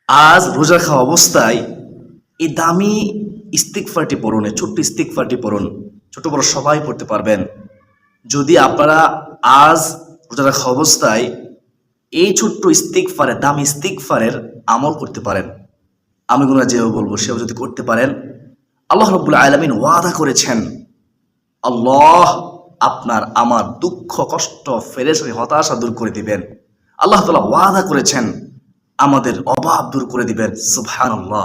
আজ রোজা খাওয়া অবস্থায় এই দামি ইস্তিগফারটি পড়ুন, ছোট্ট ইস্তিগফারটি পড়ুন। ছোট বড় সবাই পড়তে পারবেন। যদি আপনারা আজ রোজা রাখা অবস্থায় এই ছোট্ট ইস্তিগফারের দামি ইস্তিগফারের আমল করতে পারেন, আমি গুনাহ যেও বলবো সেও যদি করতে পারেন, আল্লাহ রাব্বুল আলামিন ওয়াদা করেছেন, আল্লাহ আপনার আমার দুঃখ কষ্ট পেরেশানি হতাশা দূর করে দিবেন। আল্লাহ তাআলা ওয়াদা করেছেন আমাদের অভাব দূর করে দিবেন। সুবহানাল্লাহ।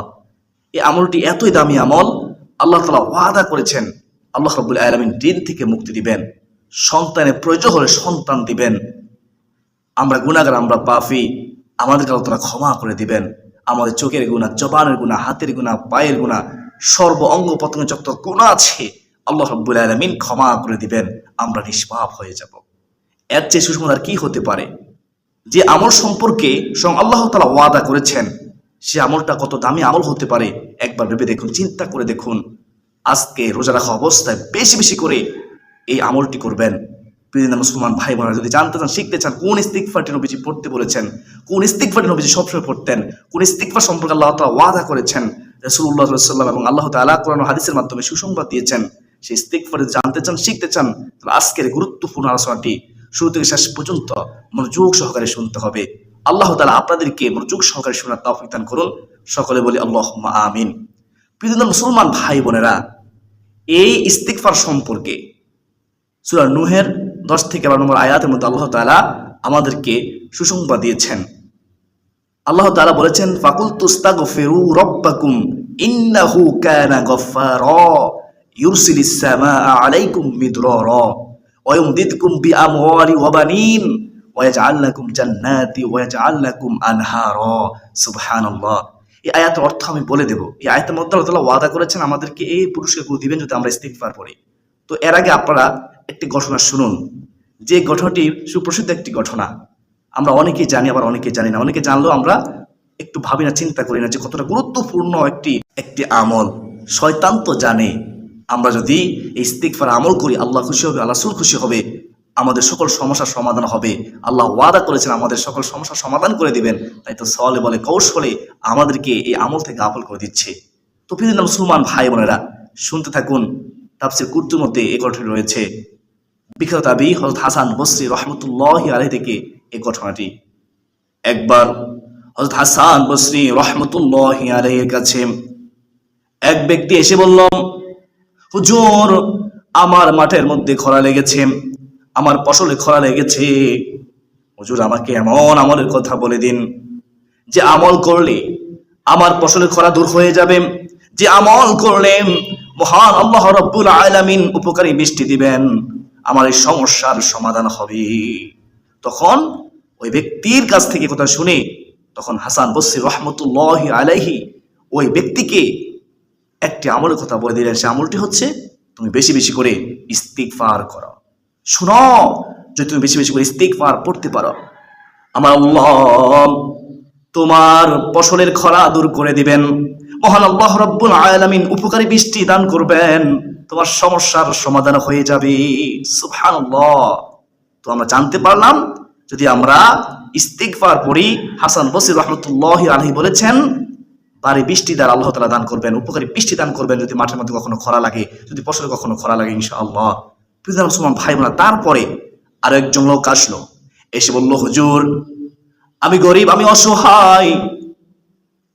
এই আমলটি এতই দামি আমল, আল্লাহ তাআলা ওয়াদা করেছেন আল্লাহ রাব্বুল আলামিন ঋণ থেকে মুক্তি দিবেন, সন্তানের প্রয়োজন হলে সন্তান দিবেন। আমরা গুনাহগার, আমরা পাপী, আমাদেরকে আল্লাহ তাআলা ক্ষমা করে দিবেন। আমাদের চোখের গুনাহ, জবানের গুনাহ, হাতের গুনাহ, পায়ের গুনাহ, সর্ব অঙ্গ প্রত্যঙ্গ যত গুনাহ আছে আল্লাহ রাব্বুল আলামিন ক্ষমা করে দিবেন। আমরা নিষ্পাপ হয়ে যাব। এর চেয়ে সুসংবাদ আর কি হতে পারে? যে আমল সম্পর্কে স্বয়ং আল্লাহ তাআলা ওয়াদা করেছেন, সে আমলটা কত দামি আমল হতে পারে একবার ভেবে দেখুন, চিন্তা করে দেখুন। আজকে রোজা রাখা অবস্থায় বেশি বেশি করে এই আমলটি করবেন। প্রিয় মুসলমান ভাই বোনেরা, যদি জানতে চান, শিখতে চান কোন ইস্তিগফারটি নবীজি পড়তে বলেছেন, কোন ইস্তিগফারটি নবীজি সবসময় পড়তেন, কোন ইস্তিগফার সম্পর্কে আল্লাহ তাআলা ওয়াদা করেছেন, রাসূলুল্লাহ সাল্লাল্লাহু আলাইহি ওয়াসাল্লাম এবং আল্লাহ তাআলা কোরআন ও হাদিসের মাধ্যমে সুসংবাদ দিয়েছেন, সেই ইস্তিগফার জানতে চান, শিখতে চান, তাহলে আজকের গুরুত্বপূর্ণ আলোচনাটি শুরু থেকে শেষ পর্যন্ত মনোযোগ সহকারে শুনতে হবে। আল্লাহ তাআলা আপনাদেরকে মনোযোগ সহকারে শোনার তৌফিক দান করুন। সকলে বলি আল্লাহুম্মা আমিন। প্রিয় মুসলমান ভাই বোনেরা, এই ইস্তিগফার সম্পর্কে সূরা নূহের 10 থেকে 12 নম্বর আয়াতের মধ্যে আল্লাহ তাআলা আমাদেরকে সুসংবাদ দিয়েছেন। আল্লাহ তাআলা বলেছেন, ফাকুলতু ইস্তাগফিরু রাব্বাকুম ইন্নাহু কানা গফফারা ইউরসিলিস সামাআ আলাইকুম মিদরারা ওয়া ইউমদিদকুম বিআমওয়ালি ওয়া বানিন ওয়া ইয়াজআল লাকুম জান্নাতি ওয়া ইয়াজআল লাকুম আনহারা। সুবহানাল্লাহ। এই আয়াতের অর্থ আমি বলে দেব। এই আয়াতের মধ্যে আল্লাহ তাআলা ওয়াদা করেছেন আমাদেরকে এই পুরস্কার দিবেন যদি আমরা ইস্তিগফার পড়ি। তো এর আগে আপনারা একটি ঘটনা শুনুন, যে ঘটনাটি সুপ্রসিদ্ধ একটি ঘটনা। আমরা অনেকেই জানি, আবার অনেকে জানি না। অনেকে জানলেও আমরা একটু ভাবি না, চিন্তা করি না যে কতটা গুরুত্বপূর্ণ একটি আমল। শয়তান তো জানে আমরা যদি এই ইস্তিগফার আমল করি আল্লাহ খুশি হবে, আল্লাহ রাসূল খুশি হবে, আমাদের সকল সমস্যার সমাধান হবে। আল্লাহ ওয়াদা করেছেন আমাদের সকল সমস্যার সমাধান করে দিবেন। তাই তো সওয়ালে বলে কৌশলে আমাদেরকে এই আমল থেকে গাফল করে দিচ্ছে। তো প্রিয় মুসলমান ভাই বোনেরা, শুনতে থাকুন। তাফসীর কুরতুবির মধ্যে এই ঘটনা রয়েছে। বিখ্যাত তাবী হযরত হাসান বসরি রাহমাতুল্লাহি আলাইহি থেকে এই ঘটনাটি। একবার হযরত হাসান বসরি রাহমাতুল্লাহি আলাইহির কাছে এক ব্যক্তি এসে বলল, হুজুর, আমার মাঠের মধ্যে খরা লেগেছে, আমার ফসলে খরা লেগেছে। হুজুর, আমাকে এমন আমলের কথা বলে দিন যে আমল করলে আমার ফসলের খরা দূর হয়ে যাবে, যে আমল করলে মহান আল্লাহ রাব্বুল আলামিন উপকারী বৃষ্টি দিবেন, আমার এই সমস্যার সমাধান হবে। তখন ওই ব্যক্তির কাছ থেকে কথা শুনে তখন হাসান বসরি রাহমাতুল্লাহি আলাইহি ওই ব্যক্তিকে একটি আমলের কথা বলে দিলেন। সে আমলটি হচ্ছে, তুমি বেশি বেশি করে ইস্তিগফার করো। শুনো, যদি তুমি বেশি বেশি করে ইস্তিগফার পড়তে পারো, আমার আল্লাহ তোমার ফসলের খরা দূর করে দিবেন, মহান আল্লাহ রাব্বুল আলামিন উপকারী বৃষ্টি দান করবেন, তোমার সমস্যার সমাধান হয়ে যাবে। সুবহানাল্লাহ। তো আমরা জানতে পারলাম, যদি আমরা ইস্তিগফার পড়ি, হাসান বসরি রাহমাতুল্লাহি আলাইহি বলেছেন বাড়ি বৃষ্টি দ্বারা আল্লাহ তাআলা দান করবেন, উপকারী বৃষ্টি দান করবেন যদি মাঠের মধ্যে কখনো খরা লাগে, যদি ফসলে কখনো খরা লাগে ইনশাআল্লাহ। প্রিয় মুসলমান ভাই বোনেরা, তারপরে আরো একজন লোক আসলো, এসে বলল, হুজুর, আমি গরিব, আমি অসহায়,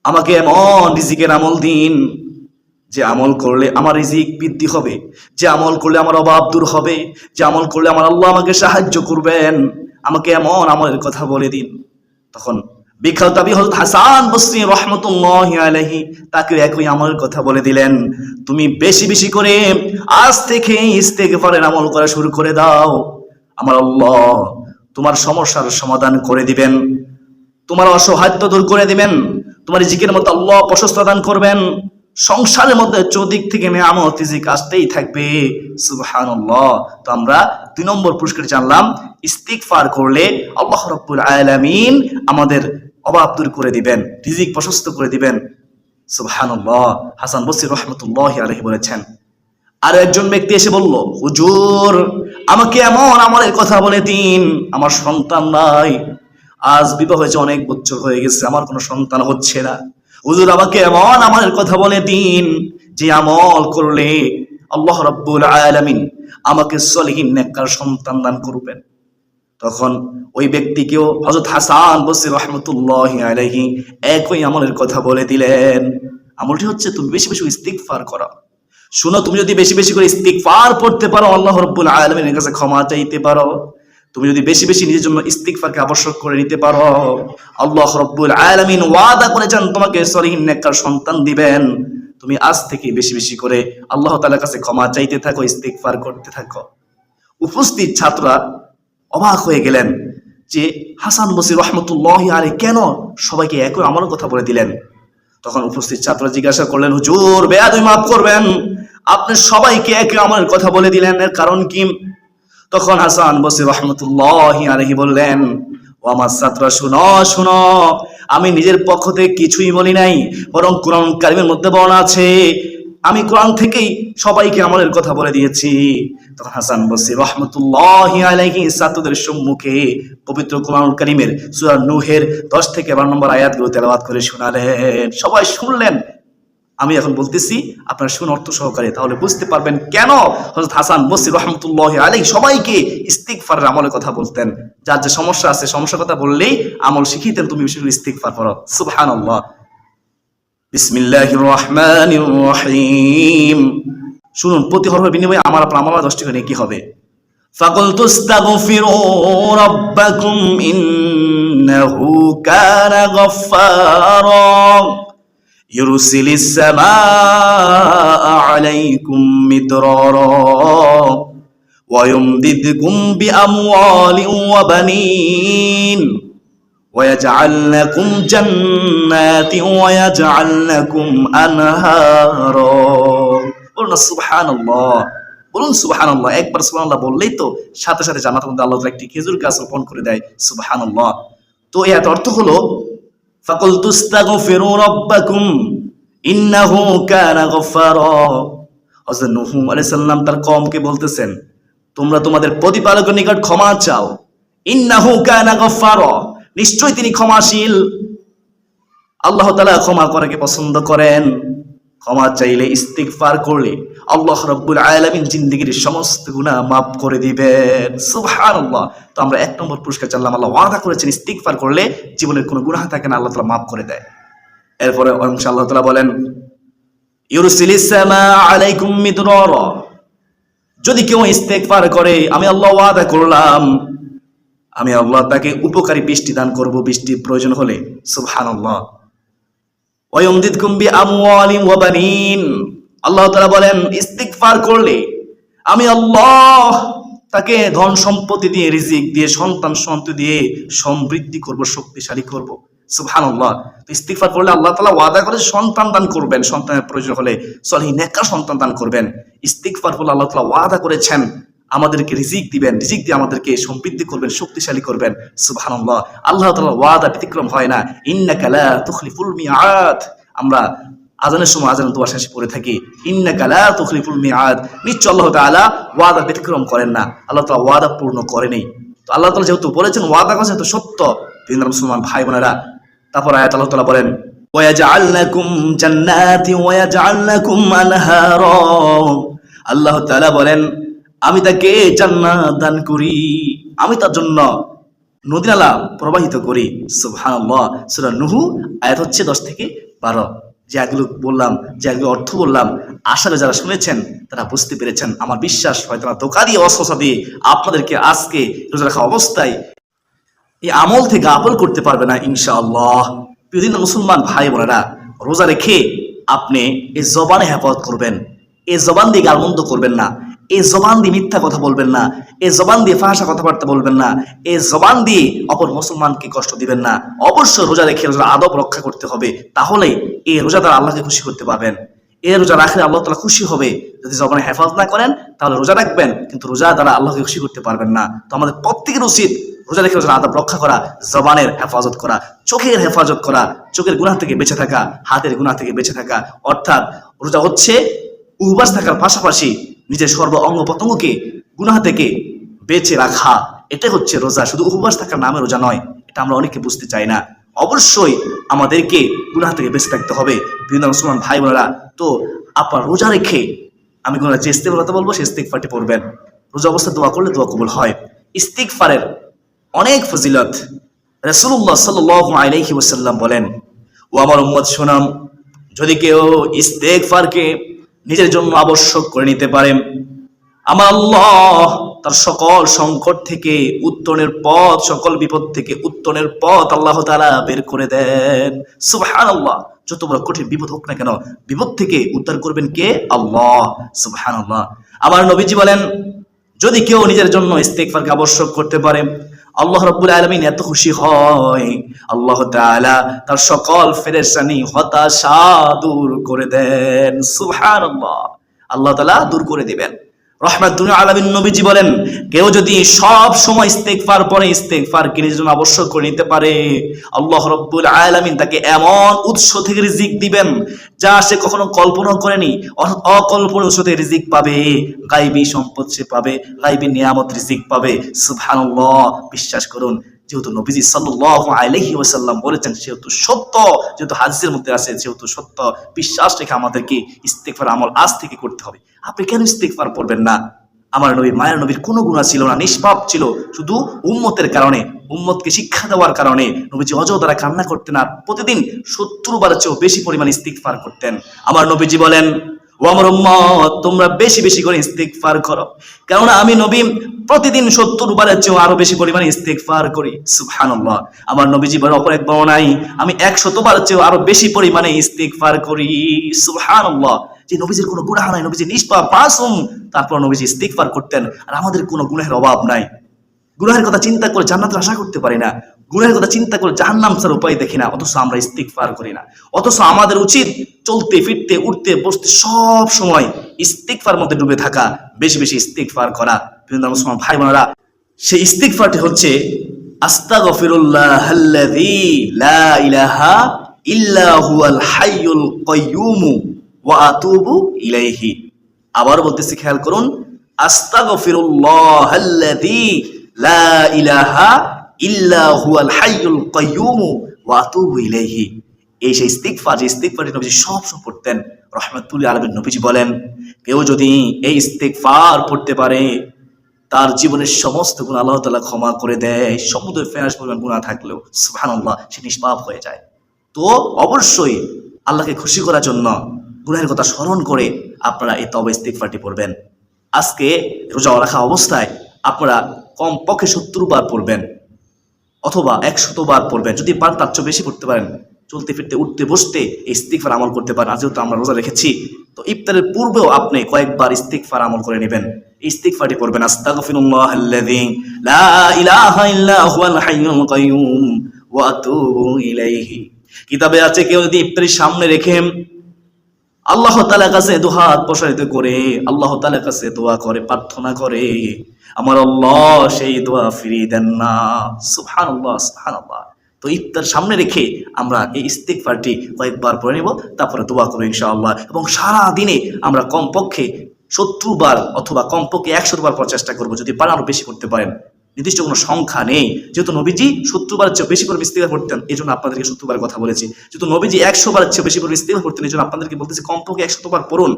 আমাকে এমন রিজিকের আমল দিন যে আমল করলে আমার রিজিক বৃদ্ধি হবে, যে আমল করলে আমার অভাব দূর হবে, যে আমল করলে আমার আল্লাহ আমাকে সাহায্য করবেন, আমাকে এমন আমলের কথা বলে দিন। তখন বিখ্যাত তাবী হযরত হাসান বসরি রাহমাতুল্লাহি আলাইহি তাকে একই আমলের কথা বলে দিলেন, তুমি বেশি বেশি করে আজ থেকে ইস্তিগফারের আমল করা শুরু করে দাও, আমার আল্লাহ তোমার সমস্যার সমাধান করে দিবেন, তোমার অসহায়ত্ব দূর করে দিবেন, তোমার রিজিকের মধ্যে আল্লাহ প্রশস্ত দান করবেন, সংসারের মধ্যে চৌদিক থেকে নিয়ামত রিজিক আসতেই থাকবে। সুবহানাল্লাহ। তো আমরা 2 নম্বর পুরস্কার জানলাম, ইস্তিগফার করলে আল্লাহ রাব্বুল আলামিন আমাদের অভাব দূর করে দিবেন, রিজিক প্রশস্ত করে দিবেন। সুবহানাল্লাহ। হাসান বসরি রাহমাতুল্লাহি আলাইহি বলেছেন। আর একজন ব্যক্তি এসে বলল, হুজুর, আমাকে এমন আমলের কথা বলে দিন, আমার সন্তান নাই, আজ বিবাহ হয়েছে, অনেক বছর হয়ে গেছে, আমার কোনো সন্তান হচ্ছে না। হুজুর আমাকে এমন আমলের কথা বলে দিন যে আমল করলে আল্লাহ রাব্বুল আলামিন আমাকে সলিহিন নেককার সন্তান দান করবেন। তখন ওই ব্যক্তিকেও হযরত হাসান বসরি রাহমাতুল্লাহি আলাইহি একই আমলের কথা বলে দিলেন। আমলটি হচ্ছে তুমি বেশি বেশি ইস্তিগফার করো। শুনো, তুমি যদি বেশি বেশি করে ইস্তিগফার পড়তে পারো, আল্লাহ রাব্বুল আলামিনের কাছে ক্ষমা চাইতে পারো, তুমি যদি বেশি বেশি নিজের জন্য ইস্তিগফারকে আবশ্যক করে নিতে পারো, আল্লাহ রাব্বুল আলামিন ওয়াদা করেছেন তোমাকে সলিহিন নেককার সন্তান দিবেন। তুমি আজ থেকে বেশি বেশি করে আল্লাহ তাআলার কাছে ক্ষমা চাইতে থাকো, ইস্তিগফার করতে থাকো। উপস্থিত ছাত্ররা অবাক হয়ে গেলেন যে হাসান বসরি রাহমাতুল্লাহি আলাইহি কেন সবাইকে একই আমলের কথা বলে দিলেন। তখন উপস্থিত ছাত্ররা জিজ্ঞাসা করলেন, হুজুর বেয়াদবি মাফ করবেন, আপনি সবাইকে একই আমলের কথা বলে দিলেন, এর কারণ কি? তখন হাসান বসরি রাহমাতুল্লাহি আলাইহি বললেন, ও আমার ছাত্ররা শুনো শুনো, আমি নিজের পক্ষ থেকে কিছুই বলি নাই, বরং কোরআন কারীমের মধ্যে বর্ণনা আছে, আমি কোরআন থেকেই সবাইকে আমলের কথা বলে দিয়েছি। তখন হাসান বসরি রাহমাতুল্লাহি আলাইহি ছাত্রদের সম্মুখে পবিত্র কোরআনুল কারীমের সূরা নূহের 10 থেকে 12 নম্বর আয়াতগুলো তেলাওয়াত করে শোনালেন। সবাই শুনলেন। আমি এখন বলতেছি, আপনারা শুন অর্থ সহকারে, তাহলে বুঝতে পারবেন কেন হযরত হাসান বসরি রাহমাতুল্লাহি আলাইহি সবাইকে ইস্তিগফারের আমলের কথা বলতেন। যার যে সমস্যা আছে, সমস্যার কথা বললেই আমল শিখিয়েতেন, তুমি বেশি ইস্তিগফার করো। সুবহানাল্লাহ। বিসমিল্লাহির রহমানির রহিম। শুনুন, প্রতি হরফের বিনিময়ে আমার আপনার আমল 10 টাকা নেকি হবে। ফাকুলতু আস্তাগফিরু রাব্বাকুম ইন্নাহু কানা গাফফারা ইউরসিলিস সামাআ আলাইকুম মিদরারা ওয়া ইউমদিদকুম বিআমওয়ালিন ওয়া বানিন ويجعل لكم جنات ويجعل لكم أنهارا। বলুন সুবহানাল্লাহ, বলুন সুবহানাল্লাহ। একবার সুবহানাল্লাহ বললেই তো সাথে সাথে জান্নাতের মধ্যে আল্লাহ তাআলা একটি খেজুর গাছ রোপণ করে দেয়। সুবহানাল্লাহ। তো এর অর্থ হলো ফাকুলতু আস্তাগফিরু রাব্বাকুম ইন্নাহু কানা গাফফারা। হযরত নূহ আলাইহিস সালাম তার কওমকে বলতেছেন, তোমরা তোমাদের প্রতিপালকের নিকট ক্ষমা চাও। ইন্নাহু কানা গাফফারা, নিশ্চয়ই তিনি ক্ষমাশীল। আল্লাহ তাআলা ক্ষমা করাকে পছন্দ করেন। ক্ষমা চাইলে, ইস্তিগফার করলে আল্লাহ রাব্বুল আলামিন জিন্দেগীর সমস্ত গুনাহ মাফ করে দিবেন। সুবহানাল্লাহ। তো আমরা 1 নম্বর পুরস্কার চাইলাম, আল্লাহ ওয়াদা করেছেন ইস্তিগফার করলে জীবনের কোনো গুনাহ থাকে না, আল্লাহ তাআলা মাফ করে দেয়। এরপরে ইনশাআল্লাহ তাআলা বলেন, ইউরসিলিস সামাআ আলাইকুম মিদরারা, যদি কেউ ইস্তিগফার করে আমি আল্লাহ ওয়াদা করলাম, আমি আল্লাহ তাকে উপকারী বৃষ্টি দান করব বৃষ্টির প্রয়োজন হলে। সুবহানাল্লাহ। ওয়া ইউমদিদকুম বিআমওয়ালিন ওয়া বানিন, আল্লাহ তাআলা বলেন ইস্তিগফার করলে আমি আল্লাহ তাকে ধন সম্পত্তি দিয়ে, রিজিক দিয়ে, সন্তান সন্ততি দিয়ে সমৃদ্ধি করব, শক্তিশালী করব। সুবহানাল্লাহ। তো ইস্তিগফার করলে আল্লাহ তাআলা ওয়াদা করে সন্তান দান করবেন, সন্তানের প্রয়োজন হলে সলিহ নেককার সন্তান দান করবেন। ইস্তিগফার করলে আল্লাহ তাআলা ওয়াদা করেছেন আমাদেরকে রিজিক দিবেন, রিজিক দিয়ে আমাদেরকে সমৃদ্ধি করবেন, শক্তিশালী করবেন। সুবহানাল্লাহ। আল্লাহ তাআলার ওয়াদা ব্যতিক্রম হয় না। ইন্নাকা লা তুখলিফুল মিআদ, আমরা আজানের সময় আজান দোয়া শেষে পড়ে থাকি, ইন্নাকা লা তুখলিফুল মিআদ, নিশ্চয় আল্লাহ তাআলা ওয়াদা ব্যতিক্রম করেন না, আল্লাহ তাআলা ওয়াদা পূর্ণ করেনি। তো আল্লাহ তাআলা যেহেতু বলেছেন, ওয়াদা করেছেন, তো সত্য। প্রিয় মুসলমান ভাই বোনেরা, তারপর আয়াত আল্লাহ তাআলা বলেন, ওয়াজআল লাকুম জান্নাতি ওয়াজআল লাকুম আনহারা, আল্লাহ তাআলা বলেন আমি তাকে জান্নাত দান করি, আমি তার জন্য নদী নালা প্রবাহিত করি। সুবহানাল্লাহ। সূরা নূহ আয়াত হচ্ছে 10 থেকে 12। যে এগুলো বললাম, যে এগুলো অর্থ বললাম, আশা করি যারা শুনেছেন তারা বুঝতে পেরেছেন। আমার বিশ্বাস হয়তো না ধোঁকা দিয়ে, অস্বসা দিয়ে আপনাদেরকে আজকে রোজা রাখা অবস্থায় এই আমল থেকে আপল করতে পারবে না ইনশাআল্লাহ। প্রিয় মুসলমান ভাই বোনেরা, রোজা রেখে আপনি এই জবানে হেফাজত করবেন, এই জবান দিয়ে গালমন্দ করবেন না, এই জবান দিয়ে মিথ্যা কথা বলবেন না, এই জবান দিয়ে ফাহশা কথাবার্তা বলবেন না, এই জবান দিয়ে অপর মুসলমানকে কষ্ট দিবেন না। অবশ্যই রোজা রেখে রোজার আদব রক্ষা করতে হবে, তাহলে এই রোজা দ্বারা আল্লাহকে খুশি করতে পারবেন। এই রোজা রাখলে আল্লাহ তাআলা খুশি হবে। যদি জবানে হেফাজত না করেন তাহলে রোজা রাখবেন, কিন্তু রোজা দ্বারা আল্লাহকে খুশি করতে পারবেন না। তো আমাদের প্রত্যেকের উচিত রোজা রেখে রোজার আদব রক্ষা করা, জবানের হেফাজত করা, চোখের হেফাজত করা, চোখের গুনাহ থেকে বেঁচে থাকা, হাতের গুনাহ থেকে বেঁচে থাকা। অর্থাৎ রোজা হচ্ছে উপবাস থাকার পাশাপাশি নিজের সর্ব অঙ্গ প্রত্যঙ্গকে গুনাহ থেকে বেঁচে রাখা। এটাই হচ্ছে রোজা। শুধু উপবাস থাকার নামে রোজা নয়, এটা আমরা অনেকে বুঝতে চাই না। অবশ্যই আমাদেরকে গুনাহ থেকে বেঁচে থাকতে হবে। বিভিন্ন মুসলমান ভাই বোনেরা, তো আপনার রোজা রেখে আমি কোনো যে ইস্তেগফার কথা বলবো সেই ইস্তেগফারটি পড়বেন। রোজা অবস্থায় দোয়া করলে দোয়া কবুল হয়। ইস্তেগফারের অনেক ফজিলত। রাসূলুল্লাহ সাল্লাল্লাহু আলাইহি ওয়াসাল্লাম বলেন, ও আমার উম্মত শোনাম, যদি কেউ ইস্তেগফারকে নিজের জন্য আবশ্যক করে নিতে পারে, আমার আল্লাহ তার সকল সংকট থেকে উত্তরণের পথ, সকল বিপদ থেকে উত্তরণের পথ আল্লাহ তাআলা বের করে দেন। সুবহানাল্লাহ। যত বড় কঠিন বিপদ হোক না কেন, বিপদ থেকে উদ্ধার করবেন কে? আল্লাহ। সুবহানাল্লাহ। আমার নবীজি বলেন, যদি কেউ নিজের জন্য ইস্তেগফারকে আবশ্যক করতে পারে, আল্লাহ রাব্বুল আলামিন এত খুশি হয়, আল্লাহ তাআলা তার সকল পেরেশানি, হতাশা দূর করে দেন। সুবহানাল্লাহ। আল্লাহ তাআলা দূর করে দিবেন। রহমাতুল আলামিন নবীজি বলেন, কেউ যদি সব সময় ইস্তেগফার পড়ে, ইস্তেগফারকে নিজের জন্য আবশ্যক করে নিতে পারে, আল্লাহ রাব্বুল আলামিন তাকে এমন উৎস থেকে রিজিক দিবেন যা সে কখনো কল্পনা করেনি। অকল্পনীয় উৎস থেকে রিজিক পাবে, গায়বী সম্পদ সে পাবে, গায়বী নিয়ামত রিজিক পাবে। সুবহানাল্লাহ। বিশ্বাস করুন, যেহেতু নবীজি সাল্লাল্লাহু আলাইহি ওয়াসাল্লাম বলেছেন সেহেতু সত্য, যেহেতু হাদিসের মধ্যে আছে সেহেতু সত্য, বিশ্বাস রেখে আমাদেরকে ইস্তেগফার আমল আজ থেকে করতে হবে। আপনি কেন ইস্তেগফার পড়বেন না? আমার নবী, মায়ের নবীর কোনো গুনাহ ছিল না, নিষ্পাপ ছিল, শুধু উম্মতের কারণে, উম্মতকে শিক্ষা দেওয়ার কারণে নবীজি অযথা কান্না করতেন আর প্রতিদিন 70 বারের চেয়েও বেশি পরিমাণ ইস্তেগফার করতেন। আমার নবীজি বলেন, ও আমার উম্মত, তোমরা বেশি বেশি করে ইস্তেগফার করো, কেননা আমি নবী প্রতিদিন 70 বারের চেয়েও আরো বেশি পরিমাণে ইস্তেগফার করি। সুবহানাল্লাহ। আমার নবীজি বলেন অপর এক বর্ণনায়, আমি 100 বারের চেয়েও আরো বেশি পরিমাণে ইস্তেগফার করি। সুবহানাল্লাহ। যে নবীজির কোনো গুনাহ নাই, নবীজি নিষ্পাপ মাসুম, তারপর নবীজি ইস্তেগফার করতেন। আর আমাদের কোনো গুনাহের অভাব নাই। গুনাহের কথা চিন্তা করে জান্নাতের আশা করতে পারি না, গুনাহের কথা চিন্তা করে জাহান্নাম ছাড়ার উপায় দেখি না, অথচ আমরা ইস্তেগফার করি না। অথচ আমাদের উচিত চলতে ফিরতে উঠতে বসতে সব সময় ইস্তেগফার মধ্যে ডুবে থাকা, বেশি বেশি ইস্তেগফার করা। প্রিয় মুসলমান ভাই বোনেরা, সেই ইস্তেগফারটি হচ্ছে আস্তাগফিরুল্লাহাল্লাযী লা ইলাহা ইল্লা হুয়াল হাইয়ুল কাইয়্যুম ওয়া আতুবু ইলাইহি। আবার বলতেছি, খেয়াল করুন, আস্তাগফিরুল্লাহাল্লাযী লা ইলাহা ইল্লা হুয়াল হাইয়ুল কাইয়্যুম ওয়া আতুবু ইলাইহি। এই সেই ইস্তেগফার, যে ইস্তেগফারটি নবীজি সব পড়তেন। রাহমাতুল আলামিন নবীজি বলেন, কেউ যদি এই ইস্তেগফার পড়তে পারে, তার জীবনের সমস্ত গুনাহ আল্লাহ তাআলা ক্ষমা করে দেয়, সমুদ্র ফেনাস পরিমাণ গুনাহ থাকলেও। সুবহানাল্লাহ। সে নিষ্পাপ হয়ে যায়। তো অবশ্যই আল্লাহকে খুশি করার জন্য গুনাহের কথা স্মরণ করে আপনারা এই তওবা ইস্তেগফারটি পড়বেন। আজকে রোজা রাখা অবস্থায় আপনারা কমপক্ষে 70 বার পড়বেন অথবা 100 বার পড়বেন, যদি পারেন তার চেয়ে বেশি পড়তে পারেন। চলতে ফিরতে উঠতে বসতে এই ইস্তেগফার আমল করতে পারেন। আজ যেহেতু আমরা রোজা রেখেছি, তো ইফতারের পূর্বেও আপনি কয়েকবার ইস্তেগফার আমল করে নেবেন। ইস্তেগফারটি পড়বেন, আস্তাগফিরুল্লাহাল্লাযী লা ইলাহা ইল্লা হুয়াল হাইয়ুল কাইয়্যুম ওয়া আতুবু ইলাইহি। কিতাবে আছে, কেউ যদি ইফতারের সামনে রেখে আল্লাহ তাআলার কাছে দুহাত প্রসারিত করে আল্লাহ তাআলার কাছে দোয়া করে, প্রার্থনা করে, আমার আল্লাহ সেই দোয়া ফিরিয়ে দেন না। সুবহানাল্লাহ, সুবহানাল্লাহ। তো ইফতার সামনে রেখে আমরা এই ইস্তেগফারটি কয়েকবার পড়ে নেব, তারপরে দোয়া করব ইনশাআল্লাহ। এবং সারা দিনে আমরা কমপক্ষে 70 বার অথবা কমপক্ষে 100 বার পড়ার চেষ্টা করব, যদি পারেন আরো বেশি করতে পারেন। নির্দিষ্ট কোনো সংখ্যা নেই, যেহেতু নবীজি 70 বারের চেয়ে বেশি করে ইস্তেগফার করতেন, এই জন্য আপনাদেরকে 70 বারের কথা বলেছি। যেহেতু নবীজি 100 বারের চেয়ে বেশি করে ইস্তেগফার করতেন, এই জন্য আপনাদেরকে বলতেছি কমপক্ষে 100 বার পড়ুন।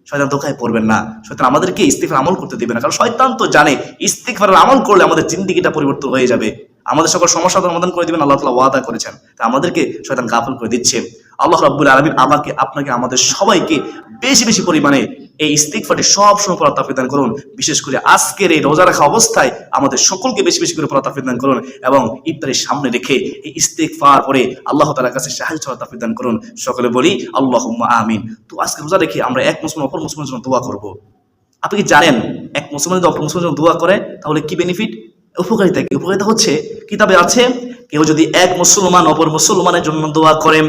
শয়তান ধোঁকায় পড়বেন না, শয়তান আমাদেরকে ইস্তেগফার আমল করতে দিবে না, কারণ শয়তান তো জানে ইস্তেগফারের আমল করলে আমাদের জিন্দেগিটা পরিবর্তন হয়ে যাবে, আমাদের সকল সমস্যার সমাধান করে দিবেন, আল্লাহ তাআলা ওয়াদা করেছেন। তা আমাদেরকে শয়তান গাফিল করে দিচ্ছে। আল্লাহ রাব্বুল আলামিন আমাকে, আপনাকে, আমাদের সবাইকে বেশি বেশি পরিমাণে এই ইস্তেগফারটি সব সময় পড়ার তৌফিক দান করুন। বিশেষ করে আজকের এই রোজা রাখা অবস্থায় আমাদের সকলকে বেশি বেশি করে পড়ার তৌফিক দান করুন, এবং ইফতারের সামনে রেখে এই ইস্তেগফার পড়ে আল্লাহ তাআলার কাছে সাহায্য চাওয়ার তৌফিক দান করুন। সকলে বলি আল্লাহুম্মা আমিন। তো আজকে রোজা রেখে আমরা এক মুসলমান অপর মুসলমানের জন্য দোয়া করব। আপনি কি জানেন এক মুসলমান যদি অপর মুসলমানের জন্য দোয়া করে তাহলে কি বেনিফিট, উপকারিতা কি? উপকারিতা হচ্ছে, কিতাবে আছে, কেউ যদি এক মুসলমান অপর মুসলমানের জন্য দোয়া করেন,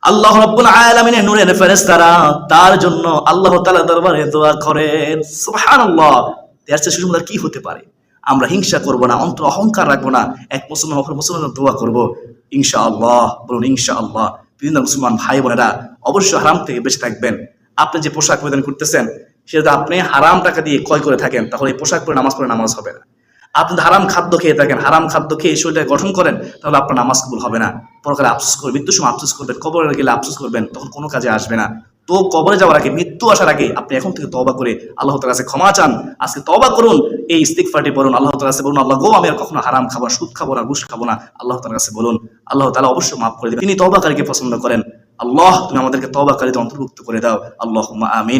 আল্লাহ রাব্বুল আলামিনের নূরের ফেরেশতারা তার জন্য আল্লাহ তাআলার দরবারে দোয়া করেন। সুবহানাল্লাহ। এর চেয়ে সুন্দর কি হতে পারে? আমরা হিংসা করব না, অন্তর অহংকার রাখবো না, এক মুসলমান অপর মুসলমানের দোয়া করব ইনশাআল্লাহ। বলুন ইনশাআল্লাহ। বিভিন্ন মুসলমান ভাই বোনেরা, অবশ্যই হারাম থেকে বেঁচে থাকবেন। আপনি যে পোশাক পরিধান করতেছেন সেটা আপনি হারাম টাকা দিয়ে ক্রয় করে থাকেন, তাহলে এই পোশাক পরে নামাজ পড়ে নামাজ হবে না। আপনি হারাম খাদ্য খেয়ে থাকেন, হারাম খাদ্য খেয়ে এই শরীরটা গঠন করেন, তাহলে আপনার নামাজ কবুল হবে না। পরকালে আফসোস করবেন, মৃত্যুর সময় আফসোস করবেন, কবরে গেলে আফসোস করবেন, তখন কোনো কাজে আসবে না। তো কবরে যাওয়ার আগে, মৃত্যু আসার আগে আপনি এখন থেকে তওবা করে আল্লাহ তাআলার কাছে ক্ষমা চান। আজকে তওবা করুন, এই ইস্তিগফারটি পড়ুন, আল্লাহ তাআলার কাছে বলুন, আল্লাহ গো আমি আর কখনো হারাম খাবো না, সুদ খাবো না, ঘুষ খাবো না। আল্লাহ তাআলার কাছে বলুন, আল্লাহ তাআলা অবশ্যই মাফ করে দেবেন। তিনি তওবাকারীকে পছন্দ করেন। আল্লাহ তুমি আমাদেরকে তওবাকারীদের অন্তর্ভুক্ত করে দাও, আল্লাহুম্মা আমিন।